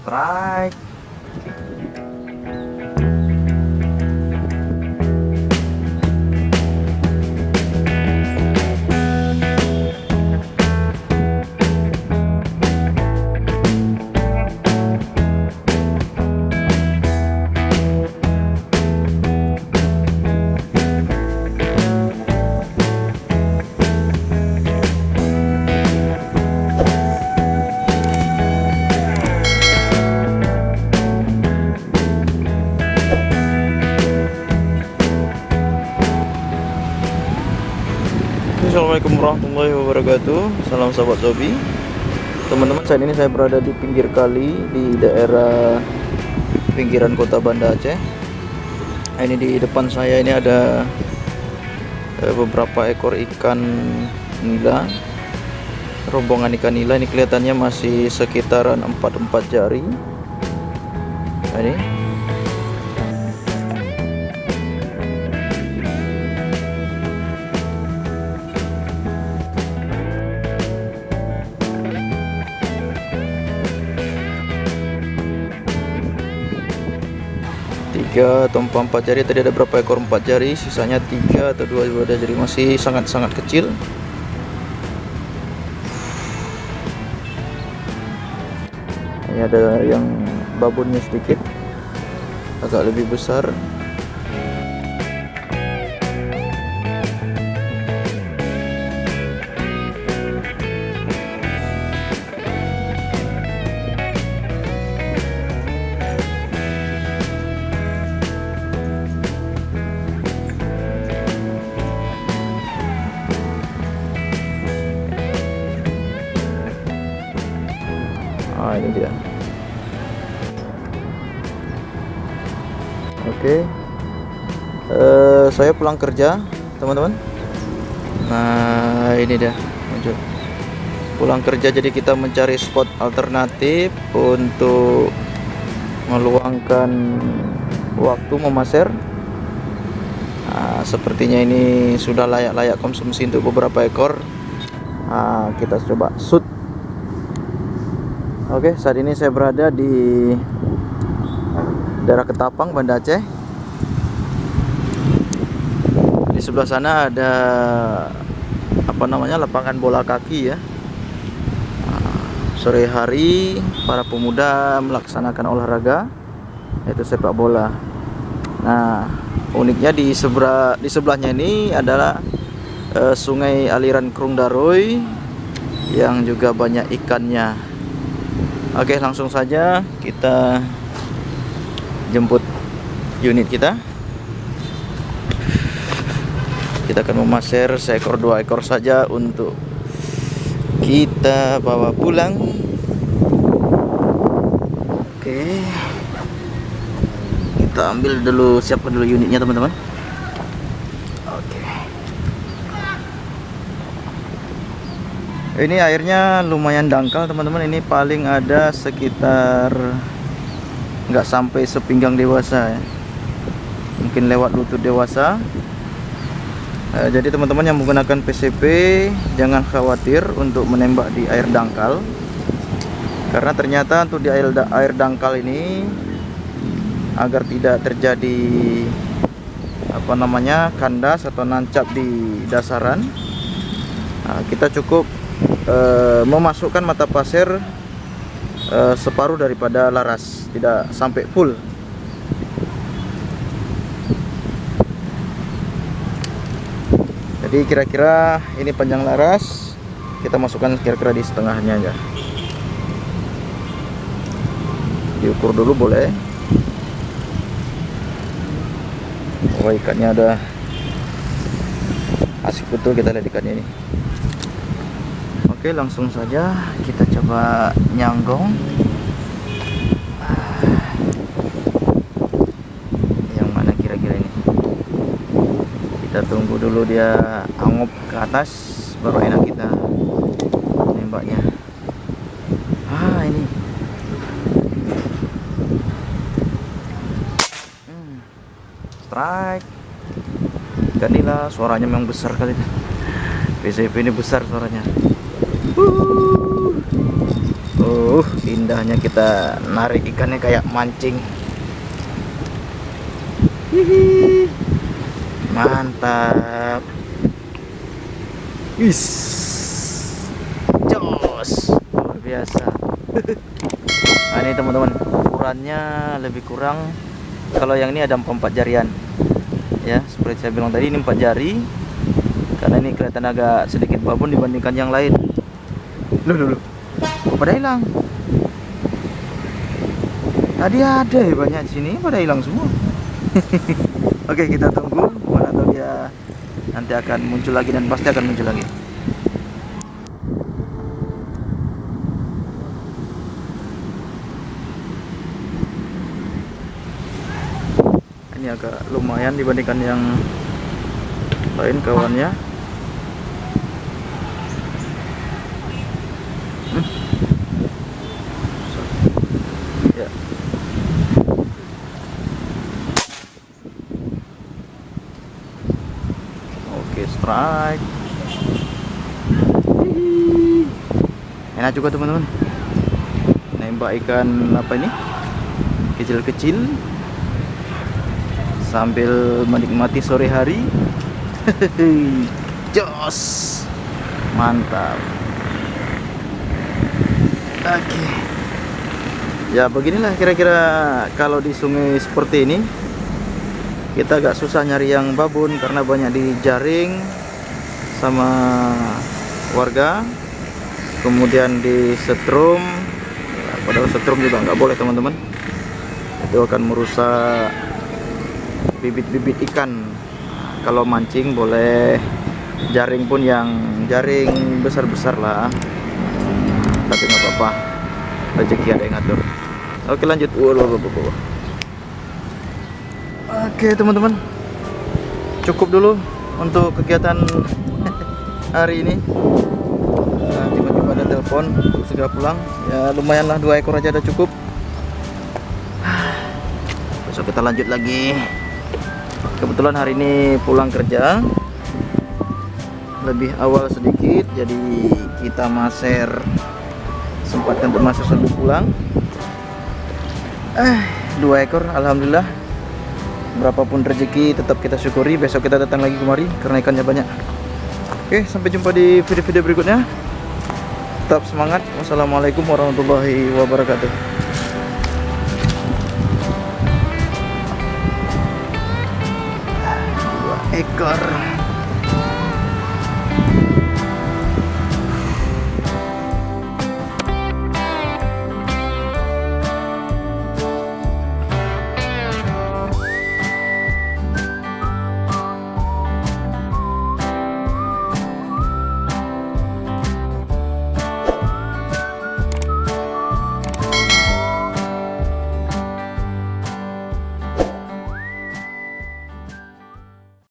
Strike. Assalamualaikum warahmatullahi wabarakatuh. Salam sahabat Zobi. Teman-teman, saat ini saya berada di pinggir kali di daerah pinggiran kota Banda Aceh. Ini di depan saya ini ada beberapa ekor ikan nila. Rombongan ikan nila ini kelihatannya masih sekitaran 4 jari. Ini 3 atau 4 jari. Tadi ada berapa ekor 4 jari, sisanya 3 atau 2 jari, masih sangat-sangat kecil. Ini ada yang babonnya sedikit agak lebih besar. Ini dia. Oke. Saya pulang kerja, teman-teman. Nah, ini dia muncul. Pulang kerja, jadi kita mencari spot alternatif untuk meluangkan waktu memaser. Nah, sepertinya ini sudah layak-layak konsumsi untuk beberapa ekor. Nah, kita coba shoot. Oke, saat ini saya berada di daerah Ketapang, Banda Aceh. Di sebelah sana ada lapangan bola kaki ya. Sore hari para pemuda melaksanakan olahraga, yaitu sepak bola. Nah, uniknya di sebelahnya ini adalah sungai aliran Krung Daroy yang juga banyak ikannya. Oke, langsung saja kita jemput unit kita. Kita akan memaser seekor 2 ekor saja untuk kita bawa pulang. Oke, kita ambil dulu, siapkan dulu unitnya teman-teman. Oke, ini airnya lumayan dangkal teman-teman. Ini paling ada sekitar nggak sampai sepinggang dewasa ya, mungkin lewat lutut dewasa. Jadi teman-teman yang menggunakan PCP jangan khawatir untuk menembak di air dangkal, karena ternyata untuk di air dangkal ini, agar tidak terjadi kandas atau nancap di dasaran, kita cukup memasukkan mata pasir separuh daripada laras, tidak sampai full. Jadi kira-kira ini panjang laras, kita masukkan kira-kira di setengahnya aja. Diukur dulu boleh. Oh, ikannya ada asik betul, kita lihat ikannya ini. Oke, langsung saja kita coba nyanggong. Yang mana kira-kira ini? Kita tunggu dulu dia angguk ke atas, baru enak kita nembaknya. Ini strike. Ikan nila, suaranya memang besar kali. PCP ini besar suaranya. Indahnya kita narik ikannya kayak mancing. Hihi. Mantap. Wis. Jos. Luar biasa. Nah, ini teman-teman, ukurannya lebih kurang, kalau yang ini ada 4 jarian. Ya, seperti saya bilang tadi, ini 4 jari. Karena ini kelihatan agak sedikit babon dibandingkan yang lain. Loh. Pada hilang. Tadi ada ya banyak di sini, pada hilang semua. Oke, kita tunggu, mana tahu dia nanti akan muncul lagi, dan pasti akan muncul lagi. Ini agak lumayan dibandingkan yang lain kawannya. Ya. Oke, strike. Enak juga teman-teman, nembak ikan apa ini, kecil-kecil sambil menikmati sore hari. Jos, mantap. Oke, ya beginilah kira-kira kalau di sungai seperti ini. Kita agak susah nyari yang babon karena banyak dijaring sama warga, kemudian di setrum. Ya, padahal setrum juga nggak boleh teman-teman, itu akan merusak bibit-bibit ikan. Kalau mancing boleh jaring pun yang jaring besar-besar lah, tapi nggak apa-apa, rezeki ada yang ngatur. Oke, lanjut. Oke teman-teman, cukup dulu untuk kegiatan hari ini. Tiba-tiba ada telepon untuk segera pulang. Ya lumayan lah, 2 ekor aja udah cukup. Besok kita lanjut lagi. Kebetulan hari ini pulang kerja lebih awal sedikit, jadi kita maser, sempatkan untuk maser sambil pulang. 2 ekor, alhamdulillah. Berapapun rezeki tetap kita syukuri. Besok kita datang lagi kemari karena ikannya banyak. Oke, sampai jumpa di video-video berikutnya. Tetap semangat. Wassalamualaikum warahmatullahi wabarakatuh. 2 ekor.